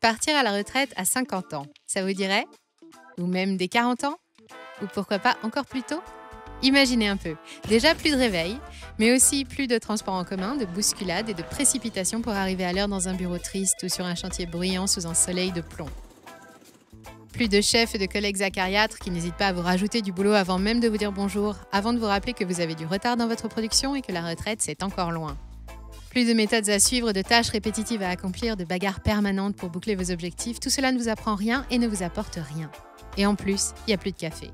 Partir à la retraite à 50 ans, ça vous dirait? Ou même dès 40 ans? Ou pourquoi pas encore plus tôt? Imaginez un peu, déjà plus de réveil, mais aussi plus de transports en commun, de bousculades et de précipitations pour arriver à l'heure dans un bureau triste ou sur un chantier bruyant sous un soleil de plomb. Plus de chefs et de collègues acariâtres qui n'hésitent pas à vous rajouter du boulot avant même de vous dire bonjour, avant de vous rappeler que vous avez du retard dans votre production et que la retraite, c'est encore loin. Plus de méthodes à suivre, de tâches répétitives à accomplir, de bagarres permanentes pour boucler vos objectifs, tout cela ne vous apprend rien et ne vous apporte rien. Et en plus, il n'y a plus de café.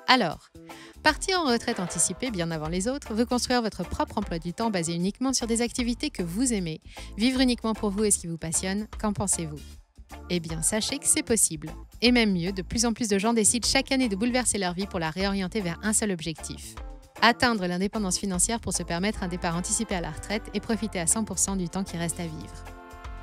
Alors, partir en retraite anticipée bien avant les autres, veut construire votre propre emploi du temps basé uniquement sur des activités que vous aimez, vivre uniquement pour vous et ce qui vous passionne, qu'en pensez-vous? Eh bien, sachez que c'est possible. Et même mieux, de plus en plus de gens décident chaque année de bouleverser leur vie pour la réorienter vers un seul objectif. Atteindre l'indépendance financière pour se permettre un départ anticipé à la retraite et profiter à 100% du temps qui reste à vivre.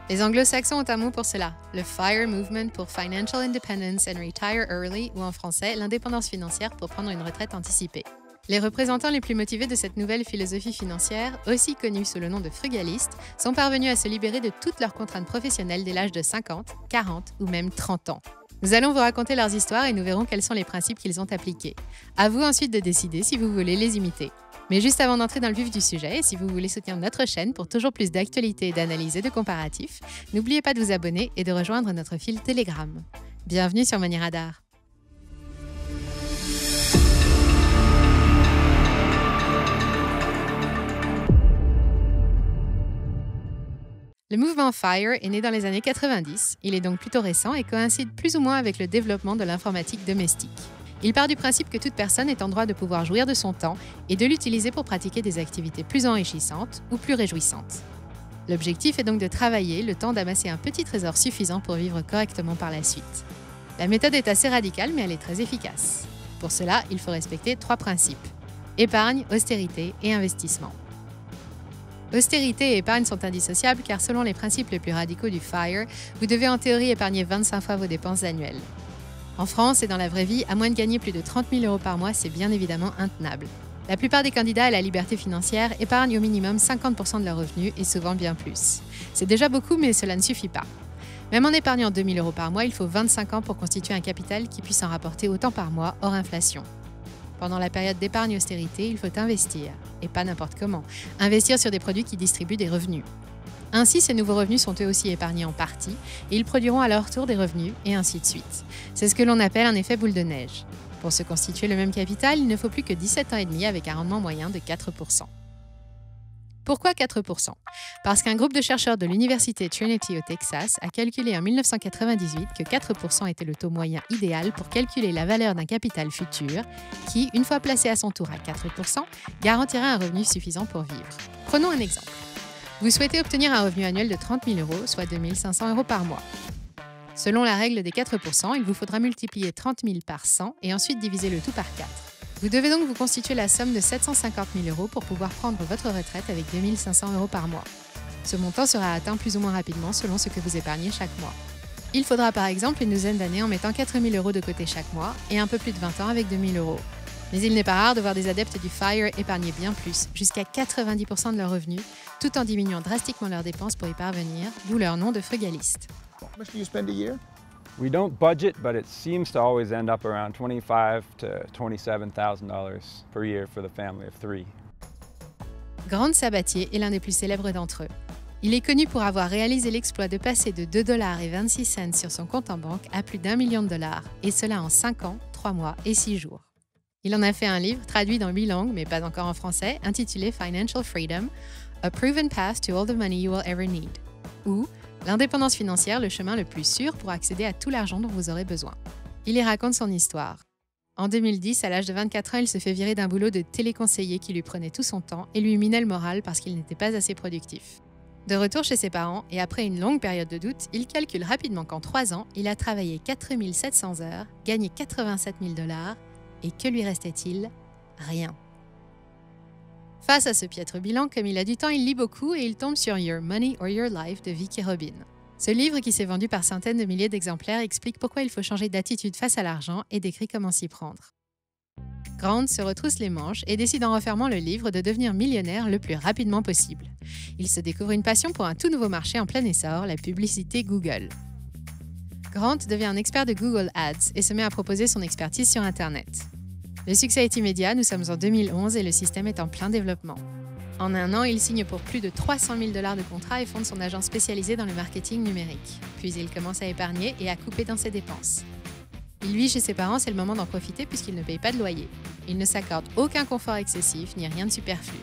Les anglo-saxons ont un mot pour cela, le FIRE Movement pour Financial Independence and Retire Early, ou en français, l'indépendance financière pour prendre une retraite anticipée. Les représentants les plus motivés de cette nouvelle philosophie financière, aussi connue sous le nom de frugalistes, sont parvenus à se libérer de toutes leurs contraintes professionnelles dès l'âge de 50, 40 ou même 30 ans. Nous allons vous raconter leurs histoires et nous verrons quels sont les principes qu'ils ont appliqués. À vous ensuite de décider si vous voulez les imiter. Mais juste avant d'entrer dans le vif du sujet, et si vous voulez soutenir notre chaîne pour toujours plus d'actualités, d'analyses et de comparatifs, n'oubliez pas de vous abonner et de rejoindre notre fil Telegram. Bienvenue sur Money Radar. Le mouvement FIRE est né dans les années 90, il est donc plutôt récent et coïncide plus ou moins avec le développement de l'informatique domestique. Il part du principe que toute personne est en droit de pouvoir jouir de son temps et de l'utiliser pour pratiquer des activités plus enrichissantes ou plus réjouissantes. L'objectif est donc de travailler le temps d'amasser un petit trésor suffisant pour vivre correctement par la suite. La méthode est assez radicale mais elle est très efficace. Pour cela, il faut respecter 3 principes: épargne, austérité et investissement. Austérité et épargne sont indissociables car selon les principes les plus radicaux du FIRE, vous devez en théorie épargner 25 fois vos dépenses annuelles. En France et dans la vraie vie, à moins de gagner plus de 30 000 € par mois, c'est bien évidemment intenable. La plupart des candidats à la liberté financière épargnent au minimum 50% de leurs revenus et souvent bien plus. C'est déjà beaucoup mais cela ne suffit pas. Même en épargnant 2 000 € par mois, il faut 25 ans pour constituer un capital qui puisse en rapporter autant par mois hors inflation. Pendant la période d'épargne austérité, il faut investir, et pas n'importe comment. Investir sur des produits qui distribuent des revenus. Ainsi, ces nouveaux revenus sont eux aussi épargnés en partie, et ils produiront à leur tour des revenus, et ainsi de suite. C'est ce que l'on appelle un effet boule de neige. Pour se constituer le même capital, il ne faut plus que 17 ans et demi avec un rendement moyen de 4%. Pourquoi 4%? Parce qu'un groupe de chercheurs de l'université Trinity au Texas a calculé en 1998 que 4% était le taux moyen idéal pour calculer la valeur d'un capital futur qui, une fois placé à son tour à 4%, garantirait un revenu suffisant pour vivre. Prenons un exemple. Vous souhaitez obtenir un revenu annuel de 30 000 €, soit 2 500 € par mois. Selon la règle des 4%, il vous faudra multiplier 30 000 par 100 et ensuite diviser le tout par 4. Vous devez donc vous constituer la somme de 750 000 € pour pouvoir prendre votre retraite avec 2 500 € par mois. Ce montant sera atteint plus ou moins rapidement selon ce que vous épargnez chaque mois. Il faudra par exemple une douzaine d'années en mettant 4 000 € de côté chaque mois et un peu plus de 20 ans avec 2 000 €. Mais il n'est pas rare de voir des adeptes du FIRE épargner bien plus, jusqu'à 90% de leurs revenus, tout en diminuant drastiquement leurs dépenses pour y parvenir, d'où leur nom de frugaliste. How much do you spend a year? We don't budget, but it seems to always end up around $25,000 to $27,000 per year for the family of 3. Grant Sabatier est l'un des plus célèbres d'entre eux. Il est connu pour avoir réalisé l'exploit de passer de 2,26 $ sur son compte en banque à plus d'1 million de dollars, et cela en 5 ans, 3 mois et 6 jours. Il en a fait un livre traduit dans 8 langues, mais pas encore en français, intitulé Financial Freedom, A Proven Path to All the Money You Will Ever Need, ou L'indépendance financière, le chemin le plus sûr pour accéder à tout l'argent dont vous aurez besoin. Il y raconte son histoire. En 2010, à l'âge de 24 ans, il se fait virer d'un boulot de téléconseiller qui lui prenait tout son temps et lui minait le moral parce qu'il n'était pas assez productif. De retour chez ses parents et après une longue période de doute, il calcule rapidement qu'en 3 ans, il a travaillé 4 700 heures, gagné 87 000 $, et que lui restait-il? Rien. Face à ce piètre bilan, comme il a du temps, il lit beaucoup et il tombe sur Your Money or Your Life de Vicki Robin. Ce livre, qui s'est vendu par centaines de milliers d'exemplaires, explique pourquoi il faut changer d'attitude face à l'argent et décrit comment s'y prendre. Grant se retrousse les manches et décide en refermant le livre de devenir millionnaire le plus rapidement possible. Il se découvre une passion pour un tout nouveau marché en plein essor, la publicité Google. Grant devient un expert de Google Ads et se met à proposer son expertise sur Internet. Le succès est immédiat, nous sommes en 2011 et le système est en plein développement. En un an, il signe pour plus de 300 000 $ de contrat et fonde son agence spécialisée dans le marketing numérique. Puis il commence à épargner et à couper dans ses dépenses. Il vit chez ses parents, c'est le moment d'en profiter puisqu'il ne paye pas de loyer. Il ne s'accorde aucun confort excessif ni rien de superflu.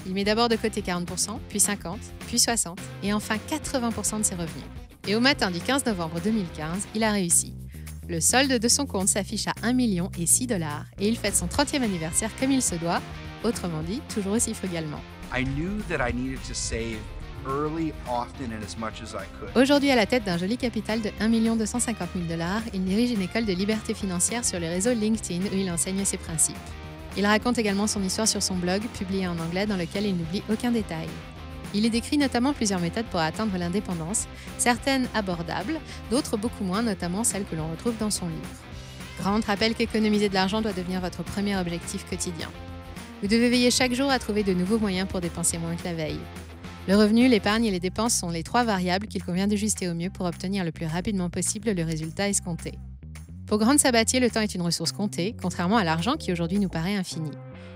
Il met d'abord de côté 40%, puis 50%, puis 60% et enfin 80% de ses revenus. Et au matin du 15 novembre 2015, il a réussi. Le solde de son compte s'affiche à 1 006 $ et il fête son 30e anniversaire comme il se doit, autrement dit, toujours aussi frugalement. I knew that I needed to save early, often, and as much as I could. Aujourd'hui, à la tête d'un joli capital de 1 250 000 $, il dirige une école de liberté financière sur le réseau LinkedIn où il enseigne ses principes. Il raconte également son histoire sur son blog, publié en anglais, dans lequel il n'oublie aucun détail. Il y décrit notamment plusieurs méthodes pour atteindre l'indépendance, certaines abordables, d'autres beaucoup moins, notamment celles que l'on retrouve dans son livre. Grant rappelle qu'économiser de l'argent doit devenir votre premier objectif quotidien. Vous devez veiller chaque jour à trouver de nouveaux moyens pour dépenser moins que la veille. Le revenu, l'épargne et les dépenses sont les 3 variables qu'il convient d'ajuster au mieux pour obtenir le plus rapidement possible le résultat escompté. Pour Grant Sabatier, le temps est une ressource comptée, contrairement à l'argent qui aujourd'hui nous paraît infini.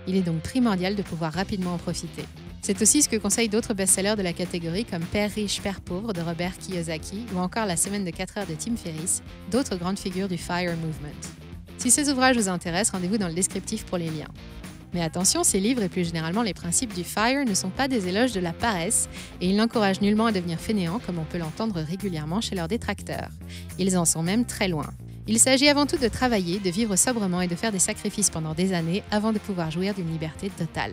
Il est donc primordial de pouvoir rapidement en profiter. C'est aussi ce que conseillent d'autres best-sellers de la catégorie comme Père riche, Père pauvre de Robert Kiyosaki ou encore La semaine de 4 heures de Tim Ferriss, d'autres grandes figures du FIRE Movement. Si ces ouvrages vous intéressent, rendez-vous dans le descriptif pour les liens. Mais attention, ces livres et plus généralement les principes du FIRE ne sont pas des éloges de la paresse et ils n'encouragent nullement à devenir fainéant comme on peut l'entendre régulièrement chez leurs détracteurs. Ils en sont même très loin. Il s'agit avant tout de travailler, de vivre sobrement et de faire des sacrifices pendant des années avant de pouvoir jouir d'une liberté totale.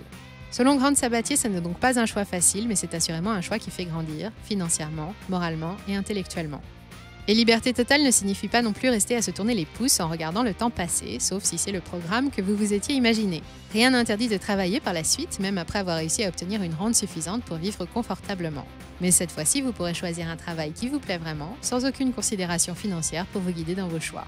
Selon Grant Sabatier, ce n'est donc pas un choix facile, mais c'est assurément un choix qui fait grandir, financièrement, moralement et intellectuellement. Et liberté totale ne signifie pas non plus rester à se tourner les pouces en regardant le temps passer, sauf si c'est le programme que vous vous étiez imaginé. Rien n'interdit de travailler par la suite, même après avoir réussi à obtenir une rente suffisante pour vivre confortablement. Mais cette fois-ci, vous pourrez choisir un travail qui vous plaît vraiment, sans aucune considération financière pour vous guider dans vos choix.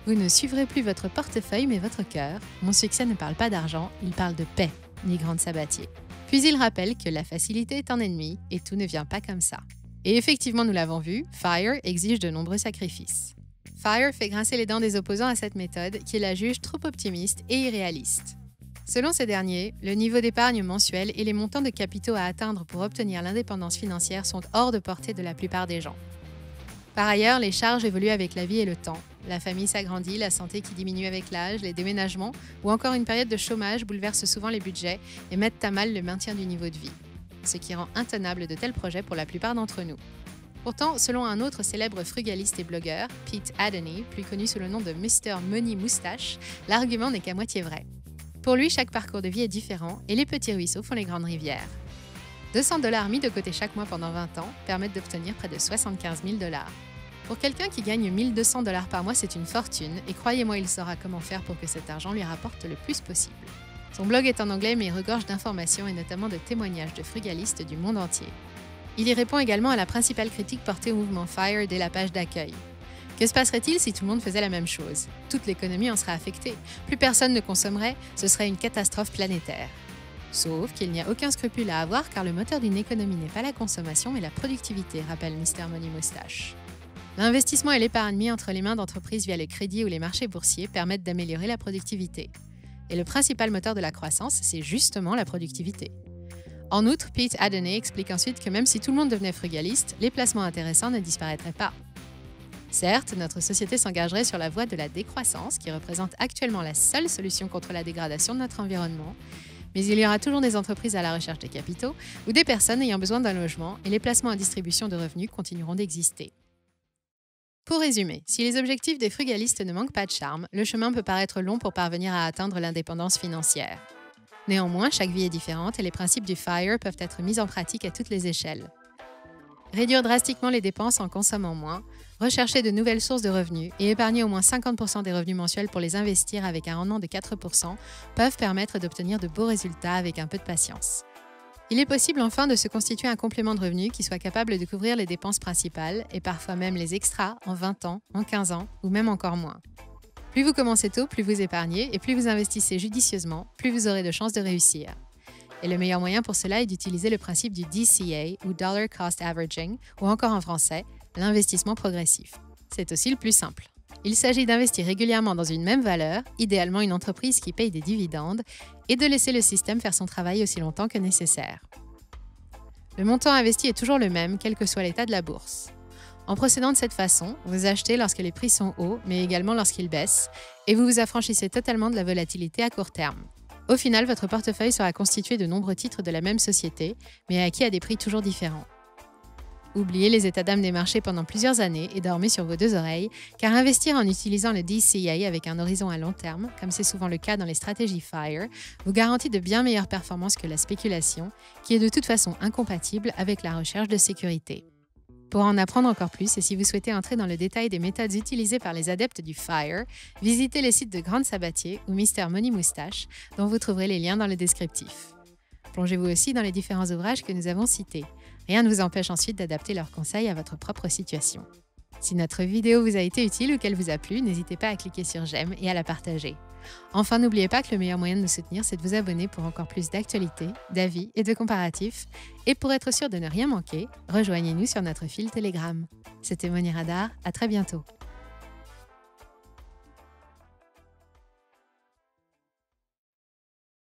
Vous ne suivrez plus votre portefeuille, mais votre cœur. Mon succès ne parle pas d'argent, il parle de paix, dit Grant Sabatier. Puis il rappelle que la facilité est un ennemi et tout ne vient pas comme ça. Et effectivement, nous l'avons vu, FIRE exige de nombreux sacrifices. FIRE fait grincer les dents des opposants à cette méthode qui la juge trop optimiste et irréaliste. Selon ces derniers, le niveau d'épargne mensuel et les montants de capitaux à atteindre pour obtenir l'indépendance financière sont hors de portée de la plupart des gens. Par ailleurs, les charges évoluent avec la vie et le temps. La famille s'agrandit, la santé qui diminue avec l'âge, les déménagements ou encore une période de chômage bouleversent souvent les budgets et mettent à mal le maintien du niveau de vie, ce qui rend intenable de tels projets pour la plupart d'entre nous. Pourtant, selon un autre célèbre frugaliste et blogueur, Pete Adeny, plus connu sous le nom de Mr. Money Moustache, l'argument n'est qu'à moitié vrai. Pour lui, chaque parcours de vie est différent et les petits ruisseaux font les grandes rivières. 200 $ mis de côté chaque mois pendant 20 ans permettent d'obtenir près de 75 000 $. Pour quelqu'un qui gagne 1 200 $ par mois, c'est une fortune et croyez-moi, il saura comment faire pour que cet argent lui rapporte le plus possible. Son blog est en anglais mais il regorge d'informations et notamment de témoignages de frugalistes du monde entier. Il y répond également à la principale critique portée au mouvement FIRE dès la page d'accueil. Que se passerait-il si tout le monde faisait la même chose? Toute l'économie en serait affectée. Plus personne ne consommerait, ce serait une catastrophe planétaire. Sauf qu'il n'y a aucun scrupule à avoir car le moteur d'une économie n'est pas la consommation mais la productivité, rappelle Mr. Money Moustache. L'investissement et l'épargne mis entre les mains d'entreprises via le crédit ou les marchés boursiers permettent d'améliorer la productivité. Et le principal moteur de la croissance, c'est justement la productivité. En outre, Pete Adeny explique ensuite que même si tout le monde devenait frugaliste, les placements intéressants ne disparaîtraient pas. Certes, notre société s'engagerait sur la voie de la décroissance, qui représente actuellement la seule solution contre la dégradation de notre environnement, mais il y aura toujours des entreprises à la recherche de capitaux ou des personnes ayant besoin d'un logement et les placements à distribution de revenus continueront d'exister. Pour résumer, si les objectifs des frugalistes ne manquent pas de charme, le chemin peut paraître long pour parvenir à atteindre l'indépendance financière. Néanmoins, chaque vie est différente et les principes du FIRE peuvent être mis en pratique à toutes les échelles. Réduire drastiquement les dépenses en consommant moins, rechercher de nouvelles sources de revenus et épargner au moins 50% des revenus mensuels pour les investir avec un rendement de 4% peuvent permettre d'obtenir de beaux résultats avec un peu de patience. Il est possible enfin de se constituer un complément de revenus qui soit capable de couvrir les dépenses principales et parfois même les extras en 20 ans, en 15 ans ou même encore moins. Plus vous commencez tôt, plus vous épargnez et plus vous investissez judicieusement, plus vous aurez de chances de réussir. Et le meilleur moyen pour cela est d'utiliser le principe du DCA ou Dollar Cost Averaging ou encore en français, l'investissement progressif. C'est aussi le plus simple. Il s'agit d'investir régulièrement dans une même valeur, idéalement une entreprise qui paye des dividendes, et de laisser le système faire son travail aussi longtemps que nécessaire. Le montant investi est toujours le même, quel que soit l'état de la bourse. En procédant de cette façon, vous achetez lorsque les prix sont hauts, mais également lorsqu'ils baissent, et vous vous affranchissez totalement de la volatilité à court terme. Au final, votre portefeuille sera constitué de nombreux titres de la même société, mais acquis à des prix toujours différents. Oubliez les états d'âme des marchés pendant plusieurs années et dormez sur vos deux oreilles, car investir en utilisant le DCA avec un horizon à long terme, comme c'est souvent le cas dans les stratégies FIRE, vous garantit de bien meilleures performances que la spéculation, qui est de toute façon incompatible avec la recherche de sécurité. Pour en apprendre encore plus et si vous souhaitez entrer dans le détail des méthodes utilisées par les adeptes du FIRE, visitez les sites de Grande Sabatier ou Mr Money Moustache, dont vous trouverez les liens dans le descriptif. Plongez-vous aussi dans les différents ouvrages que nous avons cités. Rien ne vous empêche ensuite d'adapter leurs conseils à votre propre situation. Si notre vidéo vous a été utile ou qu'elle vous a plu, n'hésitez pas à cliquer sur j'aime et à la partager. Enfin, n'oubliez pas que le meilleur moyen de nous soutenir, c'est de vous abonner pour encore plus d'actualités, d'avis et de comparatifs. Et pour être sûr de ne rien manquer, rejoignez-nous sur notre fil Telegram. C'était Money Radar, à très bientôt.